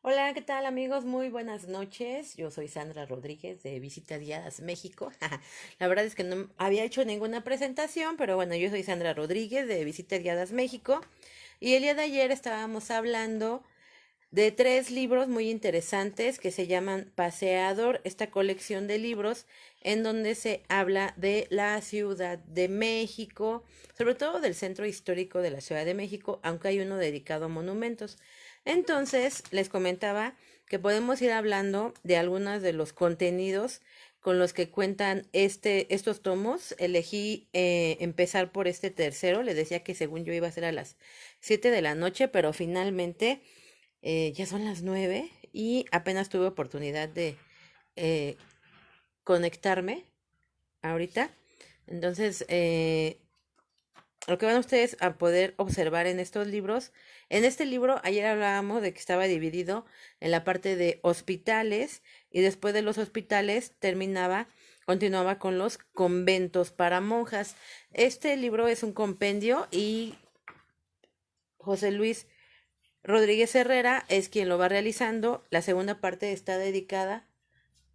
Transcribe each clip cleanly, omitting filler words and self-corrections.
Hola, ¿qué tal amigos? Muy buenas noches. Yo soy Sandra Rodríguez de Visita Guiadas México. La verdad es que no había hecho ninguna presentación, pero bueno, yo soy Sandra Rodríguez de Visita Guiadas México. Y el día de ayer estábamos hablando de tres libros muy interesantes que se llaman Paseador, esta colección de libros en donde se habla de la Ciudad de México, sobre todo del centro histórico de la Ciudad de México, aunque hay uno dedicado a monumentos. Entonces, les comentaba que podemos ir hablando de algunos de los contenidos con los que cuentan estos tomos. Elegí empezar por este tercero. Les decía que según yo iba a ser a las 7 de la noche, pero finalmente ya son las 9 y apenas tuve oportunidad de eh, conectarme ahorita. Entonces, lo que van ustedes a poder observar en estos libros, en este libro ayer hablábamos de que estaba dividido en la parte de hospitales y después de los hospitales continuaba con los conventos para monjas. Este libro es un compendio y José Luis Rodríguez Herrera es quien lo va realizando. La segunda parte está dedicada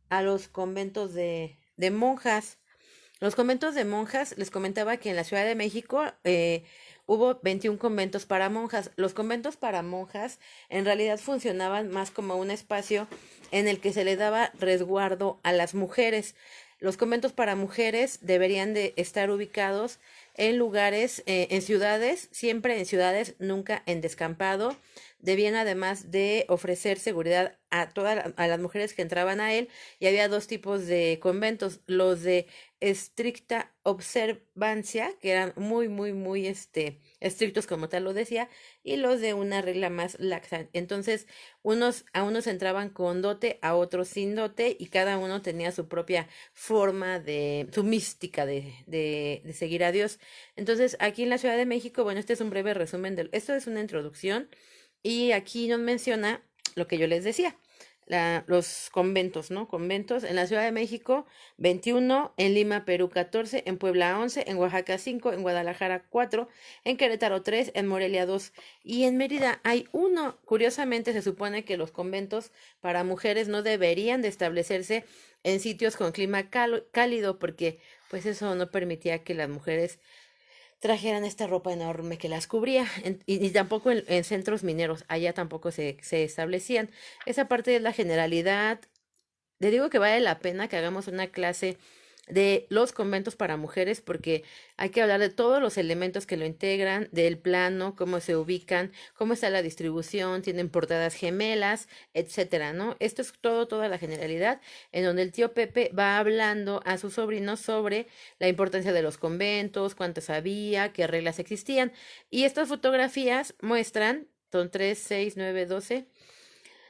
a los conventos de monjas. Los conventos de monjas, les comentaba que en la Ciudad de México hubo 21 conventos para monjas. Los conventos para monjas en realidad funcionaban más como un espacio en el que se le daba resguardo a las mujeres. Los conventos para mujeres deberían de estar ubicados en lugares, en ciudades, siempre en ciudades, nunca en descampado. Debían además de ofrecer seguridad a a las mujeres que entraban a él, y había dos tipos de conventos: los de estricta observancia, que eran muy estrictos, como tal lo decía, y los de una regla más laxa. Entonces, a unos entraban con dote, a otros sin dote, y cada uno tenía su propia forma su mística de seguir a Dios. Entonces, aquí en la Ciudad de México, bueno, este es un breve resumen esto es una introducción, y aquí nos menciona lo que yo les decía, los conventos, ¿no? Conventos en la Ciudad de México, 21, en Lima, Perú, 14, en Puebla, 11, en Oaxaca, 5, en Guadalajara, 4, en Querétaro, 3, en Morelia, 2, y en Mérida hay uno. Curiosamente, se supone que los conventos para mujeres no deberían de establecerse en sitios con clima cálido, porque pues eso no permitía que las mujeres trajeran esta ropa enorme que las cubría, y tampoco en centros mineros, allá tampoco se establecían. Esa parte es la generalidad. Le digo que vale la pena que hagamos una clase de los conventos para mujeres, porque hay que hablar de todos los elementos que lo integran, del plano, cómo se ubican, cómo está la distribución, tienen portadas gemelas, etcétera, ¿no? Esto es toda la generalidad, en donde el tío Pepe va hablando a sus sobrinos sobre la importancia de los conventos, cuántos había, qué reglas existían. Y estas fotografías muestran, son 3, 6, 9, 12,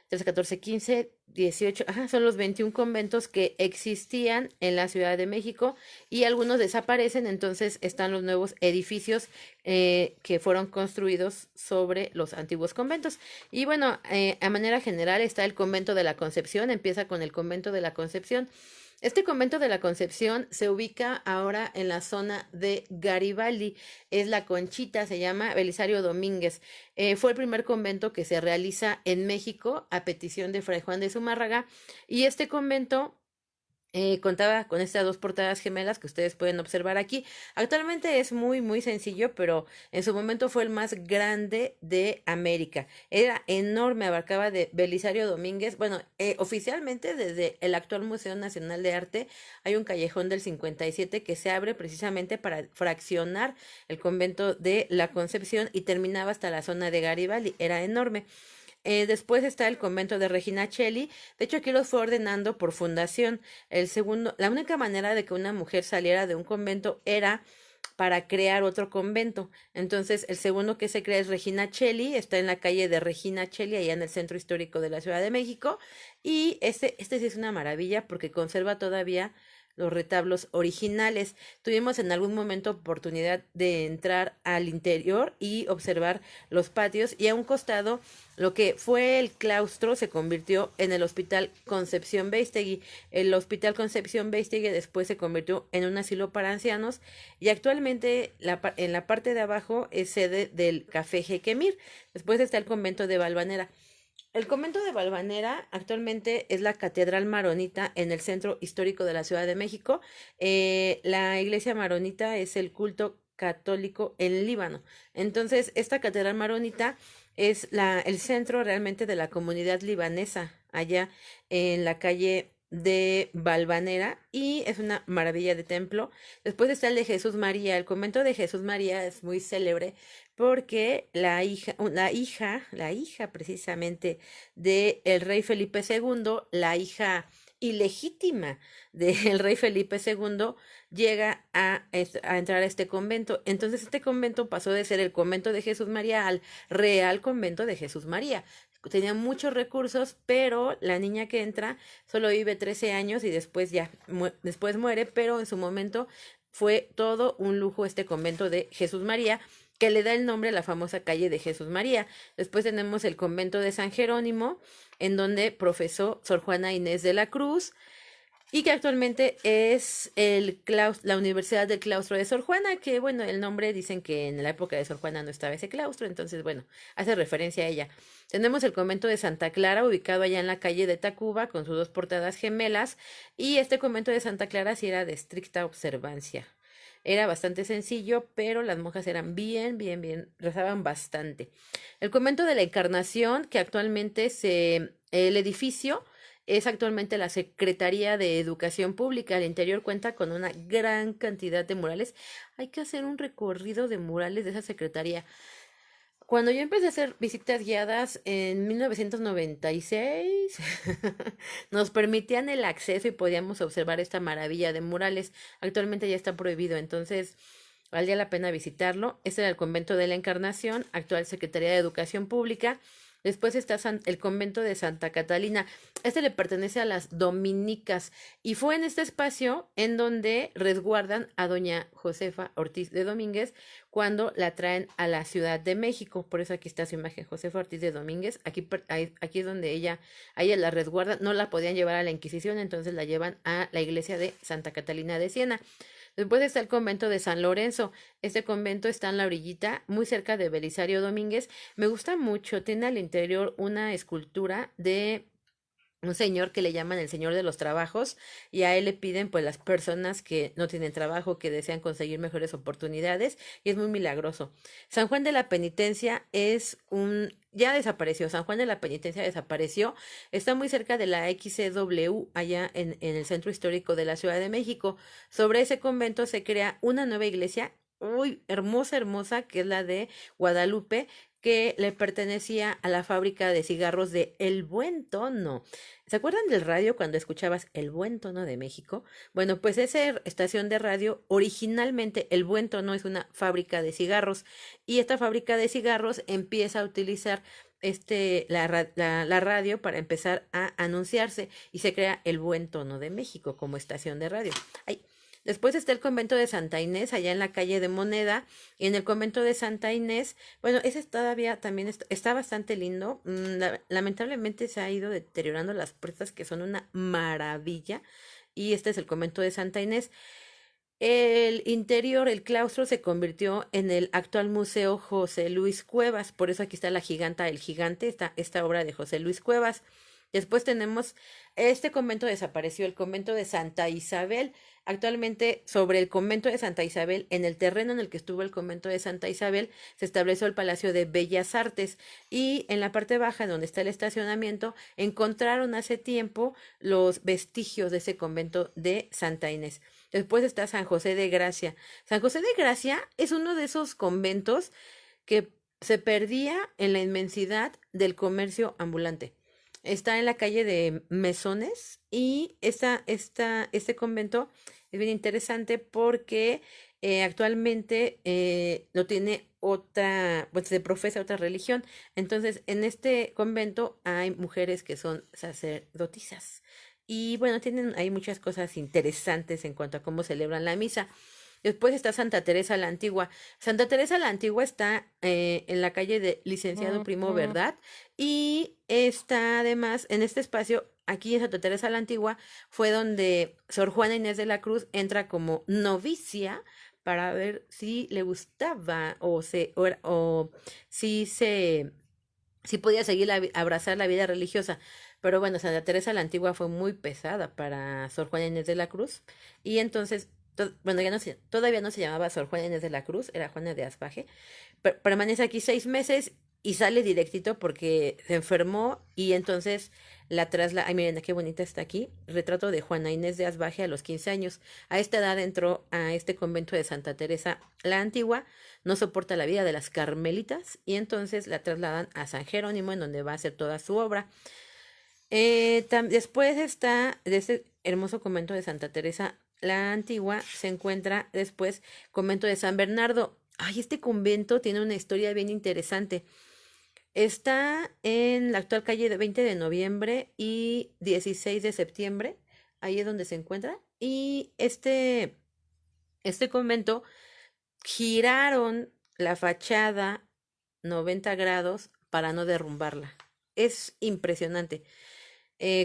13, 14, 15, 18, ajá, son los 21 conventos que existían en la Ciudad de México, y algunos desaparecen. Entonces están los nuevos edificios que fueron construidos sobre los antiguos conventos. Y bueno, a manera general está el convento de la Concepción. Empieza con el convento de la Concepción. Este convento de la Concepción se ubica ahora en la zona de Garibaldi. Es la Conchita, se llama Belisario Domínguez. Fue el primer convento que se realiza en México a petición de Fray Juan de Zumárraga, y este convento contaba con estas dos portadas gemelas que ustedes pueden observar aquí. Actualmente es muy sencillo, pero en su momento fue el más grande de América. Era enorme, abarcaba de Belisario Domínguez. Bueno, oficialmente desde el actual Museo Nacional de Arte hay un callejón del 57 que se abre precisamente para fraccionar el convento de la Concepción, y terminaba hasta la zona de Garibaldi. Era enorme. Después está el convento de Regina Cheli. De hecho, aquí los fue ordenando por fundación. La única manera de que una mujer saliera de un convento era para crear otro convento. Entonces, el segundo que se crea es Regina Cheli, está en la calle de Regina Cheli, allá en el centro histórico de la Ciudad de México. Y este sí es una maravilla porque conserva todavía los retablos originales. Tuvimos en algún momento oportunidad de entrar al interior y observar los patios, y a un costado lo que fue el claustro se convirtió en el Hospital Concepción Beistegui. El Hospital Concepción Beistegui después se convirtió en un asilo para ancianos, y actualmente en la parte de abajo es sede del Café Jequemir. Después está el convento de Valvanera. El convento de Valvanera actualmente es la Catedral Maronita en el centro histórico de la Ciudad de México. La iglesia maronita es el culto católico en Líbano. Entonces, esta Catedral Maronita es el centro realmente de la comunidad libanesa allá en la calle de Valvanera y es una maravilla de templo. Después está el de Jesús María. El convento de Jesús María es muy célebre porque la hija precisamente del rey Felipe segundo, la hija ilegítima del rey Felipe segundo, llega a entrar a este convento. Entonces este convento pasó de ser el convento de Jesús María al Real Convento de Jesús María. Tenía muchos recursos, pero la niña que entra solo vive 13 años y después después muere, pero en su momento fue todo un lujo este convento de Jesús María, que le da el nombre a la famosa calle de Jesús María. Después tenemos el convento de San Jerónimo, en donde profesó Sor Juana Inés de la Cruz, y que actualmente es la Universidad del Claustro de Sor Juana, que bueno, el nombre dicen que en la época de Sor Juana no estaba ese claustro, entonces bueno, hace referencia a ella. Tenemos el convento de Santa Clara, ubicado allá en la calle de Tacuba, con sus dos portadas gemelas, y este convento de Santa Clara sí era de estricta observancia. Era bastante sencillo, pero las monjas eran bien, rezaban bastante. El convento de la Encarnación, que actualmente el edificio es actualmente la Secretaría de Educación Pública. El interior cuenta con una gran cantidad de murales. Hay que hacer un recorrido de murales de esa secretaría. Cuando yo empecé a hacer visitas guiadas en 1996, nos permitían el acceso y podíamos observar esta maravilla de murales. Actualmente ya está prohibido, entonces valía la pena visitarlo. Este era el convento de la Encarnación, actual Secretaría de Educación Pública. Después está el convento de Santa Catalina. Este le pertenece a las dominicas y fue en este espacio en donde resguardan a doña Josefa Ortiz de Domínguez cuando la traen a la Ciudad de México. Por eso aquí está su imagen, Josefa Ortiz de Domínguez. Aquí es donde a ella la resguardan. No la podían llevar a la Inquisición, entonces la llevan a la iglesia de Santa Catalina de Siena. Después está el convento de San Lorenzo. Este convento está en la orillita, muy cerca de Belisario Domínguez. Me gusta mucho, tiene al interior una escultura de un señor que le llaman el Señor de los Trabajos y a él le piden pues las personas que no tienen trabajo, que desean conseguir mejores oportunidades y es muy milagroso. San Juan de la Penitencia ya desapareció, San Juan de la Penitencia desapareció, está muy cerca de la XCW allá en el centro histórico de la Ciudad de México. Sobre ese convento se crea una nueva iglesia. Uy, hermosa, que es la de Guadalupe, que le pertenecía a la fábrica de cigarros de El Buen Tono. ¿Se acuerdan del radio cuando escuchabas El Buen Tono de México? Bueno, pues esa estación de radio, originalmente El Buen Tono es una fábrica de cigarros y esta fábrica de cigarros empieza a utilizar la radio para empezar a anunciarse y se crea El Buen Tono de México como estación de radio. Ay, después está el convento de Santa Inés, allá en la calle de Moneda. Y en el convento de Santa Inés, bueno, ese todavía también está bastante lindo. Lamentablemente se ha ido deteriorando las puertas, que son una maravilla. Y este es el convento de Santa Inés. El interior, el claustro, se convirtió en el actual Museo José Luis Cuevas. Por eso aquí está la giganta, el gigante, esta obra de José Luis Cuevas. Después tenemos, este convento desapareció, el convento de Santa Isabel. Actualmente, sobre el convento de Santa Isabel, en el terreno en el que estuvo el convento de Santa Isabel, se estableció el Palacio de Bellas Artes y en la parte baja, donde está el estacionamiento, encontraron hace tiempo los vestigios de ese convento de Santa Inés. Después está San José de Gracia. San José de Gracia es uno de esos conventos que se perdía en la inmensidad del comercio ambulante. Está en la calle de Mesones y este convento es bien interesante porque actualmente lo tiene pues se profesa otra religión. Entonces, en este convento hay mujeres que son sacerdotisas. Y bueno, hay muchas cosas interesantes en cuanto a cómo celebran la misa. Después está Santa Teresa la Antigua. Santa Teresa la Antigua está en la calle de Licenciado Primo Verdad y está además en este espacio, aquí en Santa Teresa la Antigua, fue donde Sor Juana Inés de la Cruz entra como novicia para ver si le gustaba o si se sí podía seguir abrazar la vida religiosa. Pero bueno, Santa Teresa la Antigua fue muy pesada para Sor Juana Inés de la Cruz. Y entonces, bueno, todavía no se llamaba Sor Juana Inés de la Cruz, era Juana de Asbaje. Permanece aquí 6 meses y sale directito porque se enfermó y entonces la traslada. Ay, miren, qué bonita está aquí. Retrato de Juana Inés de Asbaje a los 15 años. A esta edad entró a este convento de Santa Teresa la Antigua, no soporta la vida de las carmelitas y entonces la trasladan a San Jerónimo, en donde va a hacer toda su obra. Después está, de ese hermoso convento de Santa Teresa la Antigua, se encuentra después convento de San Bernardo. Ay, este convento tiene una historia bien interesante. Está en la actual calle de 20 de noviembre y 16 de septiembre. Ahí es donde se encuentra. Y este convento giraron la fachada 90 grados para no derrumbarla. Es impresionante.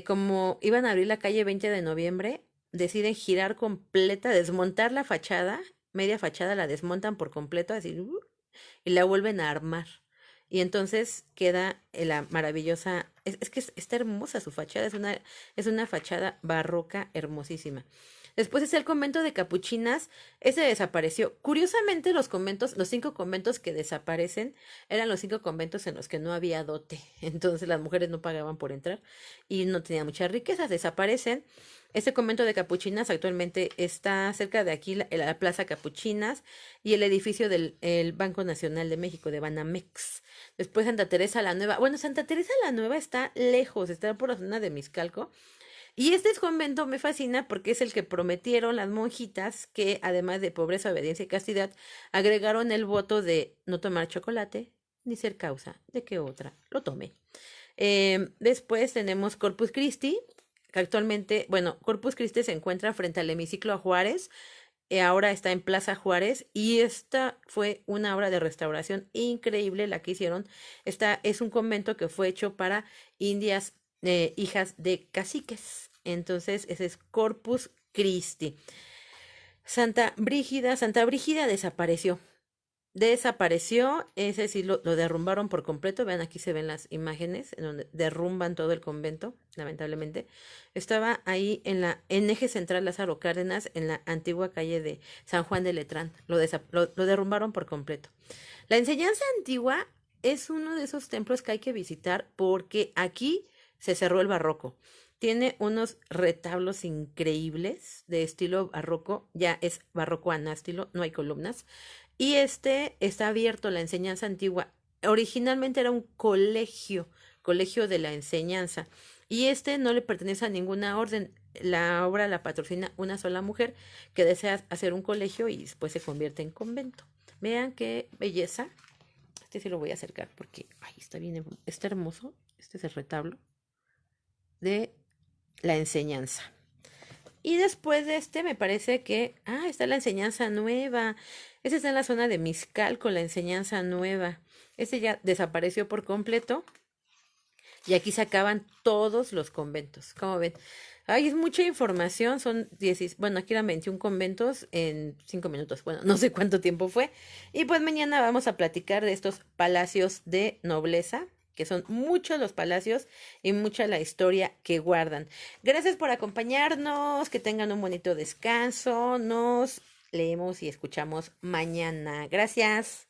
Como iban a abrir la calle 20 de noviembre, deciden girar completa, desmontar la fachada, media fachada la desmontan por completo, así, y la vuelven a armar. Y entonces queda la maravillosa, es que está hermosa su fachada, es una fachada barroca hermosísima. Después es el convento de Capuchinas, ese desapareció. Curiosamente, los 5 conventos que desaparecen eran los 5 conventos en los que no había dote. Entonces las mujeres no pagaban por entrar y no tenían muchas riquezas, desaparecen. Este convento de Capuchinas actualmente está cerca de aquí, la Plaza Capuchinas y el edificio del Banco Nacional de México, de Banamex. Después Santa Teresa la Nueva. Bueno, Santa Teresa la Nueva está lejos, está por la zona de Miscalco. Y este convento me fascina porque es el que prometieron las monjitas que, además de pobreza, obediencia y castidad, agregaron el voto de no tomar chocolate ni ser causa de que otra lo tome. Después tenemos Corpus Christi, que actualmente, bueno, Corpus Christi se encuentra frente al hemiciclo a Juárez, ahora está en Plaza Juárez y esta fue una obra de restauración increíble la que hicieron. Esta es un convento que fue hecho para indias, hijas de caciques. Entonces, ese es Corpus Christi. Santa Brígida desapareció. Desapareció, es decir, lo derrumbaron por completo. Vean, aquí se ven las imágenes en donde derrumban todo el convento, lamentablemente. Estaba ahí en eje central Lázaro Cárdenas, en la antigua calle de San Juan de Letrán. Lo derrumbaron por completo. La enseñanza antigua es uno de esos templos que hay que visitar porque aquí se cerró el barroco. Tiene unos retablos increíbles de estilo barroco, ya es barroco anástilo, no hay columnas. Y este está abierto, la enseñanza antigua. Originalmente era un colegio de la enseñanza. Y este no le pertenece a ninguna orden. La obra la patrocina una sola mujer que desea hacer un colegio y después se convierte en convento. Vean qué belleza. Este sí lo voy a acercar porque ay, está hermoso. Este es el retablo de la enseñanza. Y después de este me parece que, está la enseñanza nueva. Este está en la zona de Miscal con la enseñanza nueva. Este ya desapareció por completo. Y aquí se acaban todos los conventos. ¿Cómo ven? Ay, es mucha información. Son 10, bueno, aquí eran 21 conventos en 5 minutos. Bueno, no sé cuánto tiempo fue. Y pues mañana vamos a platicar de estos palacios de nobleza, que son muchos los palacios y mucha la historia que guardan. Gracias por acompañarnos, que tengan un bonito descanso. Nos leemos y escuchamos mañana. Gracias.